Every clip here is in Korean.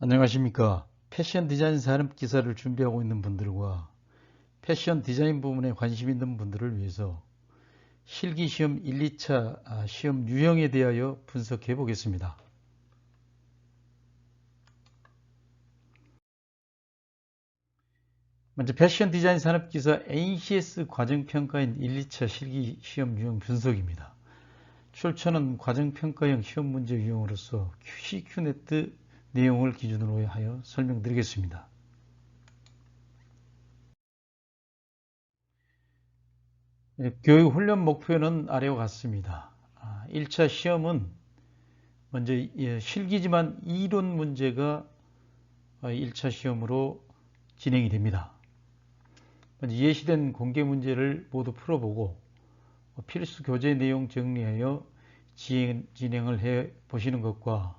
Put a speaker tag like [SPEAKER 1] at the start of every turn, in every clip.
[SPEAKER 1] 안녕하십니까. 패션 디자인 산업 기사를 준비하고 있는 분들과 패션 디자인 부분에 관심 있는 분들을 위해서 실기시험 1, 2차 시험 유형에 대하여 분석해 보겠습니다. 먼저 패션 디자인 산업 기사 NCS 과정평가인 1, 2차 실기시험 유형 분석입니다. 출처는 과정평가형 시험 문제 유형으로서 CQ네트 내용을 기준으로 하여 설명드리겠습니다. 교육 훈련 목표는 아래와 같습니다. 1차 시험은 먼저 실기지만 이론 문제가 1차 시험으로 진행이 됩니다. 먼저 예시된 공개 문제를 모두 풀어보고 필수 교재 내용 정리하여 진행을 해 보시는 것과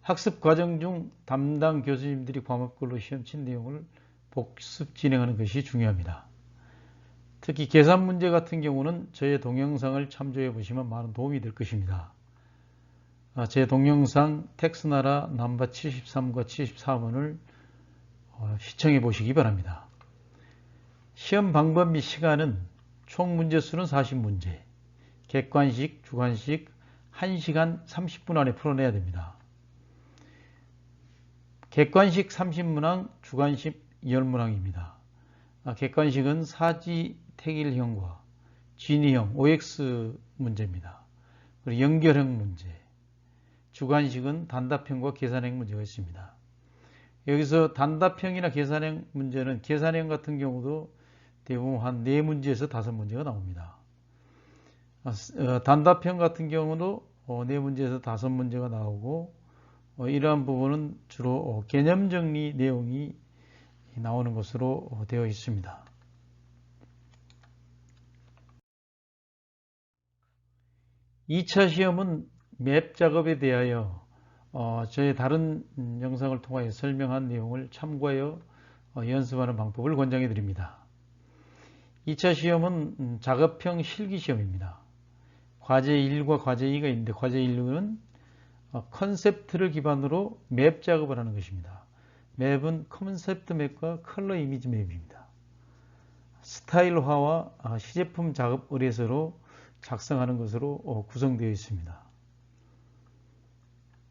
[SPEAKER 1] 학습 과정 중 담당 교수님들이 과목별로 시험 친 내용을 복습 진행하는 것이 중요합니다. 특히 계산 문제 같은 경우는 저의 동영상을 참조해 보시면 많은 도움이 될 것입니다. 제 동영상 텍스나라 넘버 73과 74번을 시청해 보시기 바랍니다. 시험 방법 및 시간은 총 문제 수는 40문제, 객관식, 주관식 1시간 30분 안에 풀어내야 됩니다. 객관식 30문항, 주관식 10문항입니다. 객관식은 사지 택일형과 진위형 OX 문제입니다. 그리고 연결형 문제, 주관식은 단답형과 계산형 문제가 있습니다. 여기서 단답형이나 계산형 문제는 계산형 같은 경우도 대부분 한 4문제에서 5문제가 나옵니다. 단답형 같은 경우도 4문제에서 5문제가 나오고 이러한 부분은 주로 개념 정리 내용이 나오는 것으로 되어 있습니다. (2차) 시험은 맵 작업에 대하여 저의 다른 영상을 통하여 설명한 내용을 참고하여 연습하는 방법을 권장해 드립니다. 2차 시험은 작업형 실기시험입니다. 과제 1과 과제 2가 있는데 과제 1은 컨셉트를 기반으로 맵 작업을 하는 것입니다. 맵은 컨셉트 맵과 컬러 이미지 맵입니다. 스타일화와 시제품 작업 의뢰서로 작성하는 것으로 구성되어 있습니다.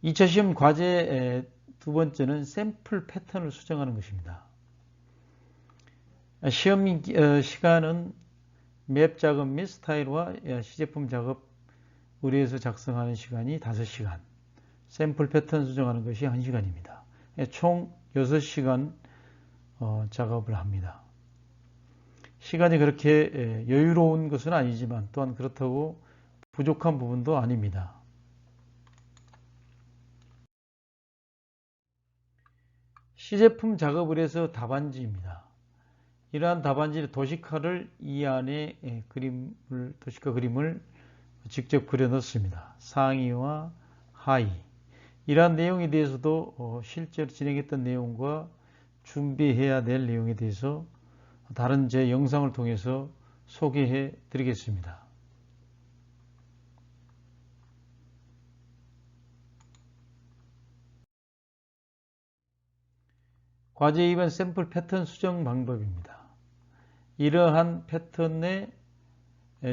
[SPEAKER 1] 2차 시험 과제 두 번째는 샘플 패턴을 수정하는 것입니다. 시험 시간은 맵 작업 및 스타일화 시제품 작업 의뢰서 작성하는 시간이 5시간, 샘플 패턴 수정하는 것이 1시간입니다. 총 6시간 작업을 합니다. 시간이 그렇게 여유로운 것은 아니지만 또한 그렇다고 부족한 부분도 아닙니다. 시제품 작업을 해서 답안지입니다. 이러한 답안지 도식화를 이 안에 도식화 그림을 직접 그려 넣습니다. 상의와 하의. 이러한 내용에 대해서도 실제로 진행했던 내용과 준비해야 될 내용에 대해서 다른 제 영상을 통해서 소개해 드리겠습니다. 과제 2번 샘플 패턴 수정 방법입니다. 이러한 패턴에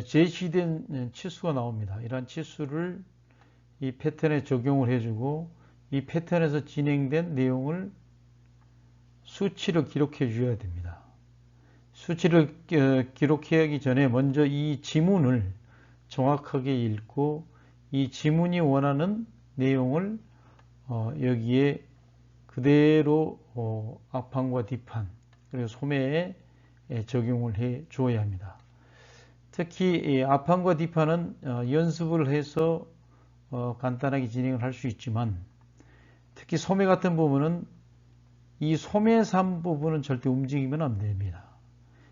[SPEAKER 1] 제시된 치수가 나옵니다. 이러한 치수를 이 패턴에 적용을 해주고 이 패턴에서 진행된 내용을 수치로 기록해 주어야 됩니다. 수치를 기록하기 전에 먼저 이 지문을 정확하게 읽고 이 지문이 원하는 내용을 여기에 그대로 앞판과 뒷판 그리고 소매에 적용을 해 주어야 합니다. 특히 앞판과 뒷판은 연습을 해서 간단하게 진행을 할 수 있지만 특히 소매 같은 부분은 이 소매산 부분은 절대 움직이면 안 됩니다.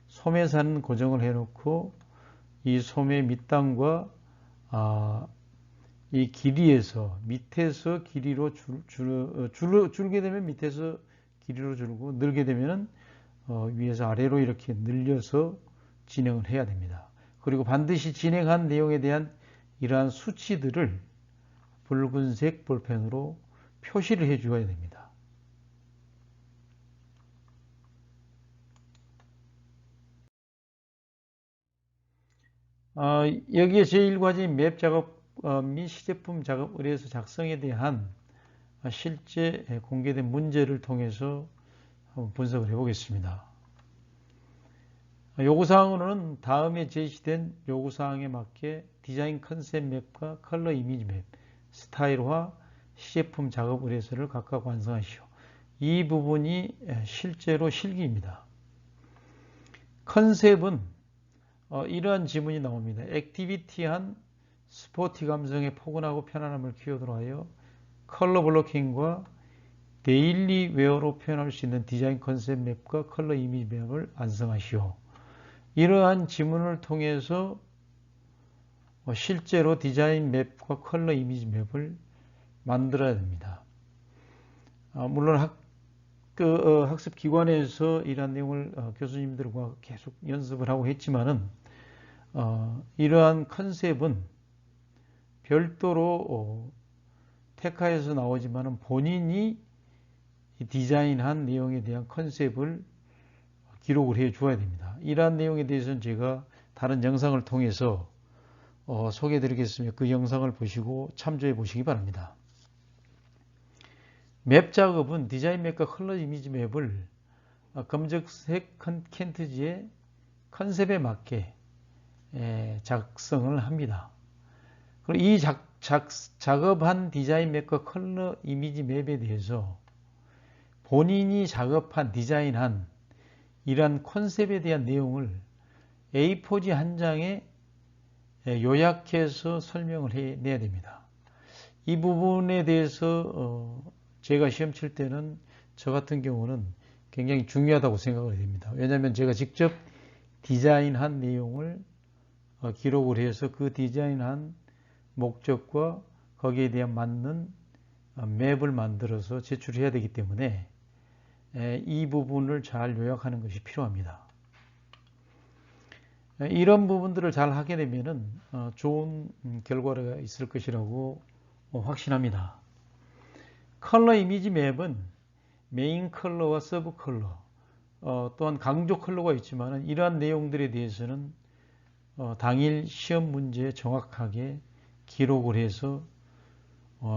[SPEAKER 1] 소매산 고정을 해놓고 이 소매 밑단과 이 길이에서 밑에서 길이로 줄게 되면 밑에서 길이로 줄고 늘게 되면 위에서 아래로 이렇게 늘려서 진행을 해야 됩니다. 그리고 반드시 진행한 내용에 대한 이러한 수치들을 붉은색 볼펜으로 표시를 해 주어야 됩니다. 여기에 제1과제인 맵 작업 및 시제품 작업 의뢰서 작성에 대한 실제 공개된 문제를 통해서 한번 분석을 해보겠습니다. 요구사항으로는 다음에 제시된 요구사항에 맞게 디자인 컨셉 맵과 컬러 이미지 맵, 스타일화, 시제품 작업 의뢰서를 각각 완성하시오. 이 부분이 실제로 실기입니다. 컨셉은 이러한 지문이 나옵니다. 액티비티한 스포티 감성의 포근하고 편안함을 키워드로 하여 컬러 블로킹과 데일리 웨어로 표현할 수 있는 디자인 컨셉 맵과 컬러 이미지 맵을 완성하시오. 이러한 지문을 통해서 실제로 디자인 맵과 컬러 이미지 맵을 만들어야 됩니다. 물론 학습기관에서 이러한 내용을 교수님들과 계속 연습을 하고 했지만은 이러한 컨셉은 별도로 테카에서 나오지만은 본인이 디자인한 내용에 대한 컨셉을 기록을 해 주어야 됩니다. 이러한 내용에 대해서는 제가 다른 영상을 통해서 소개해 드리겠으며 그 영상을 보시고 참조해 보시기 바랍니다. 맵 작업은 디자인 맵과 컬러 이미지 맵을 검정색 캔트지의 컨셉에 맞게 작성을 합니다. 그리고 이 작업한 디자인 맵과 컬러 이미지 맵에 대해서 본인이 작업한 디자인한 이러한 컨셉에 대한 내용을 A4지 한 장에 요약해서 설명을 해내야 됩니다. 이 부분에 대해서 제가 시험 칠 때는 저 같은 경우는 굉장히 중요하다고 생각을 됩니다. 왜냐하면 제가 직접 디자인한 내용을 기록을 해서 그 디자인한 목적과 거기에 대한 맞는 맵을 만들어서 제출해야 되기 때문에 이 부분을 잘 요약하는 것이 필요합니다. 이런 부분들을 잘 하게 되면 좋은 결과가 있을 것이라고 확신합니다. 컬러 이미지 맵은 메인 컬러와 서브 컬러 또한 강조 컬러가 있지만 이러한 내용들에 대해서는 당일 시험 문제에 정확하게 기록을 해서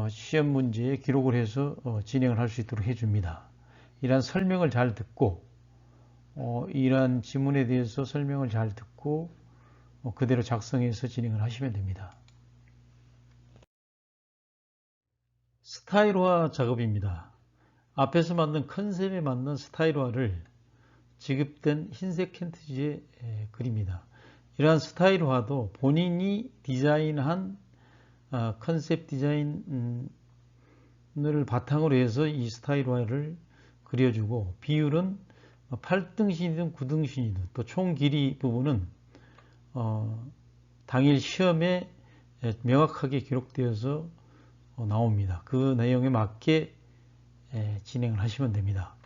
[SPEAKER 1] 시험 문제에 기록을 해서 진행을 할 수 있도록 해줍니다. 이러한 설명을 잘 듣고 이러한 지문에 대해서 설명을 잘 듣고 그대로 작성해서 진행을 하시면 됩니다. 스타일화 작업입니다. 앞에서 만든 컨셉에 맞는 스타일화를 지급된 흰색 캔트지에 그립니다. 이러한 스타일화도 본인이 디자인한 컨셉 디자인을 바탕으로 해서 이 스타일화를 그려주고 비율은 8등신이든 9등신이든 또 총 길이 부분은 당일 시험에 명확하게 기록되어서 나옵니다. 그 내용에 맞게 진행을 하시면 됩니다.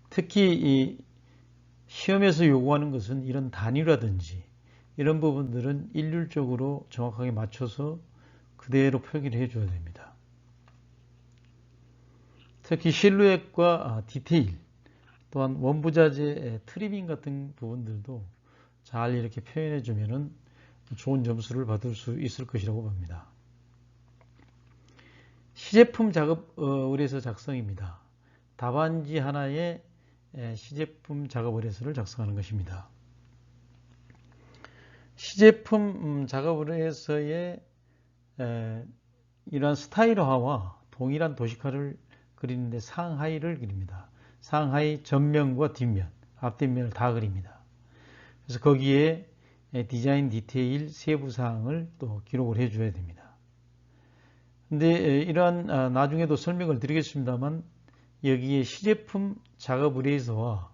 [SPEAKER 1] 특히 이 시험에서 요구하는 것은 이런 단위라든지 이런 부분들은 일률적으로 정확하게 맞춰서 그대로 표기를 해줘야 됩니다. 특히 실루엣과 디테일 또한 원부자재 트리밍 같은 부분들도 잘 이렇게 표현해 주면 좋은 점수를 받을 수 있을 것이라고 봅니다. 시제품 작업 의뢰서 작성입니다. 답안지 하나에 시제품 작업 의뢰서를 작성하는 것입니다. 시제품 작업 의뢰서에 이러한 스타일화와 동일한 도식화를 그리는데 상하이를 그립니다. 상하이 전면과 뒷면, 앞뒷면을 다 그립니다. 그래서 거기에 디자인 디테일 세부 사항을 또 기록을 해줘야 됩니다. 근데 이러한 나중에도 설명을 드리겠습니다만 여기에 시제품 작업 의뢰서와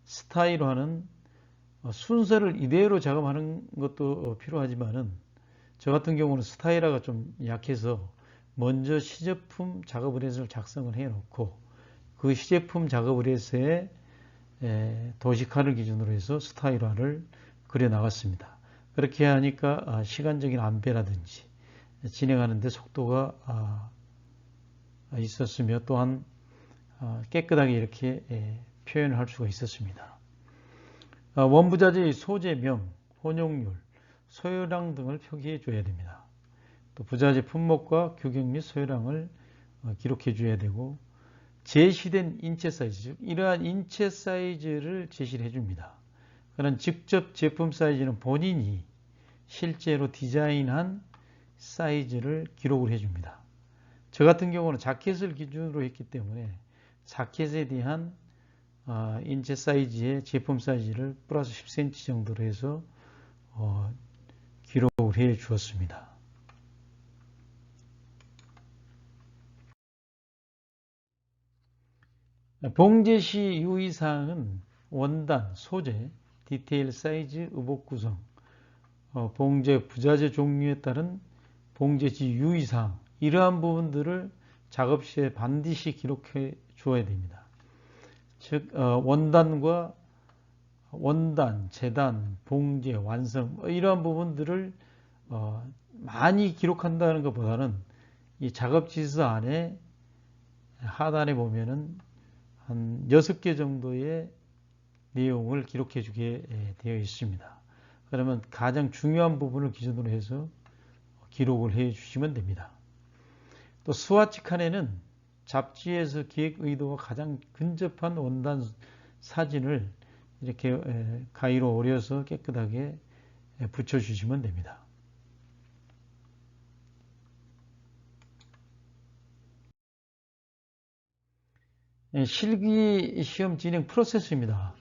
[SPEAKER 1] 스타일화는 순서를 이대로 작업하는 것도 필요하지만은 저 같은 경우는 스타일화가 좀 약해서 먼저 시제품 작업 의뢰서를 작성을 해 놓고 그 시제품 작업 의뢰서에 도식화를 기준으로 해서 스타일화를 그려 나갔습니다. 그렇게 하니까 시간적인 안배라든지 진행하는 데 속도가 있었으며 또한 깨끗하게 이렇게 표현을 할 수가 있었습니다. 원부자재의 소재명, 혼용률, 소요량 등을 표기해 줘야 됩니다. 또 부자재 품목과 규격 및 소요량을 기록해 줘야 되고, 제시된 인체 사이즈, 즉 이러한 인체 사이즈를 제시를 해줍니다. 그런 직접 제품 사이즈는 본인이 실제로 디자인한 사이즈를 기록을 해줍니다. 저 같은 경우는 자켓을 기준으로 했기 때문에 자켓에 대한 인체 사이즈의 제품 사이즈를 플러스 10cm 정도로 해서 기록을 해 주었습니다. 봉제 시 유의사항은 원단, 소재, 디테일 사이즈, 의복 구성, 봉제, 부자재 종류에 따른 봉제 시 유의사항, 이러한 부분들을 작업 시에 반드시 기록해 주어야 됩니다. 즉 원단, 재단, 봉제, 완성 이러한 부분들을 많이 기록한다는 것보다는 이 작업 지수 안에 하단에 보면은 한 6개 정도의 내용을 기록해 주게 되어 있습니다. 그러면 가장 중요한 부분을 기준으로 해서 기록을 해 주시면 됩니다. 또 스와치 칸에는 잡지에서 기획 의도가 가장 근접한 원단 사진을 이렇게 가위로 오려서 깨끗하게 붙여주시면 됩니다. 실기 시험 진행 프로세스입니다.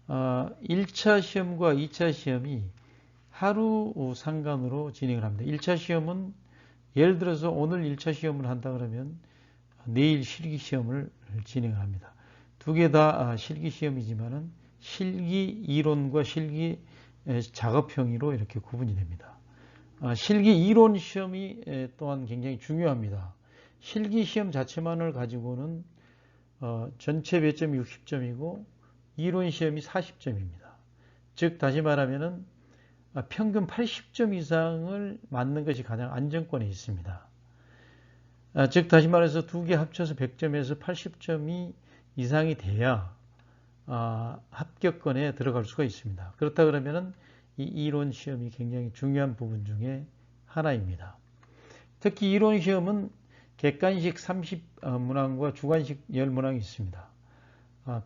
[SPEAKER 1] 1차 시험과 2차 시험이 하루 상간으로 진행을 합니다. 1차 시험은 예를 들어서 오늘 1차 시험을 한다 그러면 내일 실기 시험을 진행을 합니다. 두 개 다 실기 시험이지만은 실기 이론과 실기 작업형으로 이렇게 구분이 됩니다. 실기 이론 시험이 또한 굉장히 중요합니다. 실기 시험 자체만을 가지고는 전체 배점이 60점이고 이론 시험이 40점입니다. 즉 다시 말하면은 평균 80점 이상을 맞는 것이 가장 안정권에 있습니다. 즉 다시 말해서 두 개 합쳐서 100점에서 80점이 이상이 돼야 합격권에 들어갈 수가 있습니다. 그렇다 그러면은 이 이론 시험이 굉장히 중요한 부분 중에 하나입니다. 특히 이론 시험은 객관식 30문항과 주관식 10문항이 있습니다.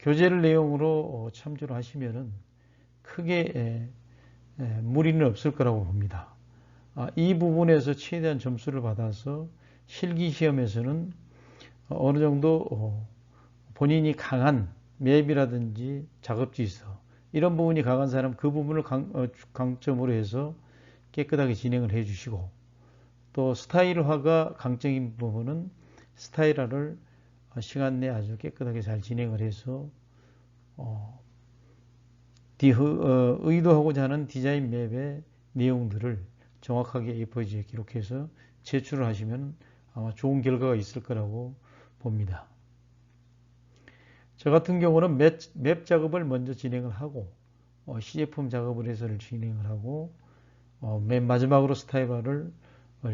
[SPEAKER 1] 교재를 내용으로 참조를 하시면은 크게 무리는 없을 거라고 봅니다. 이 부분에서 최대한 점수를 받아서 실기 시험에서는 어느 정도 본인이 강한 맵이라든지 작업지서 이런 부분이 강한 사람 그 부분을 강점으로 해서 깨끗하게 진행을 해 주시고, 또 스타일화가 강점인 부분은 스타일화를 시간 내에 아주 깨끗하게 잘 진행을 해서 의도하고자 하는 디자인 맵의 내용들을 정확하게 A4지에 기록해서 제출을 하시면 아마 좋은 결과가 있을 거라고 봅니다. 저 같은 경우는 맵 작업을 먼저 진행을 하고 시제품 작업을 해서 진행을 하고 맨 마지막으로 스타일화를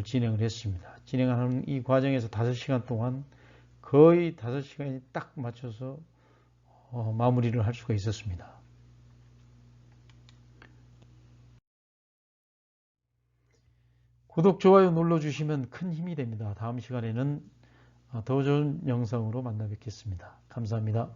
[SPEAKER 1] 진행을 했습니다. 진행하는 이 과정에서 5시간 동안 거의 5시간이 딱 맞춰서 마무리를 할 수가 있었습니다. 구독, 좋아요 눌러주시면 큰 힘이 됩니다. 다음 시간에는 더 좋은 영상으로 만나 뵙겠습니다. 감사합니다.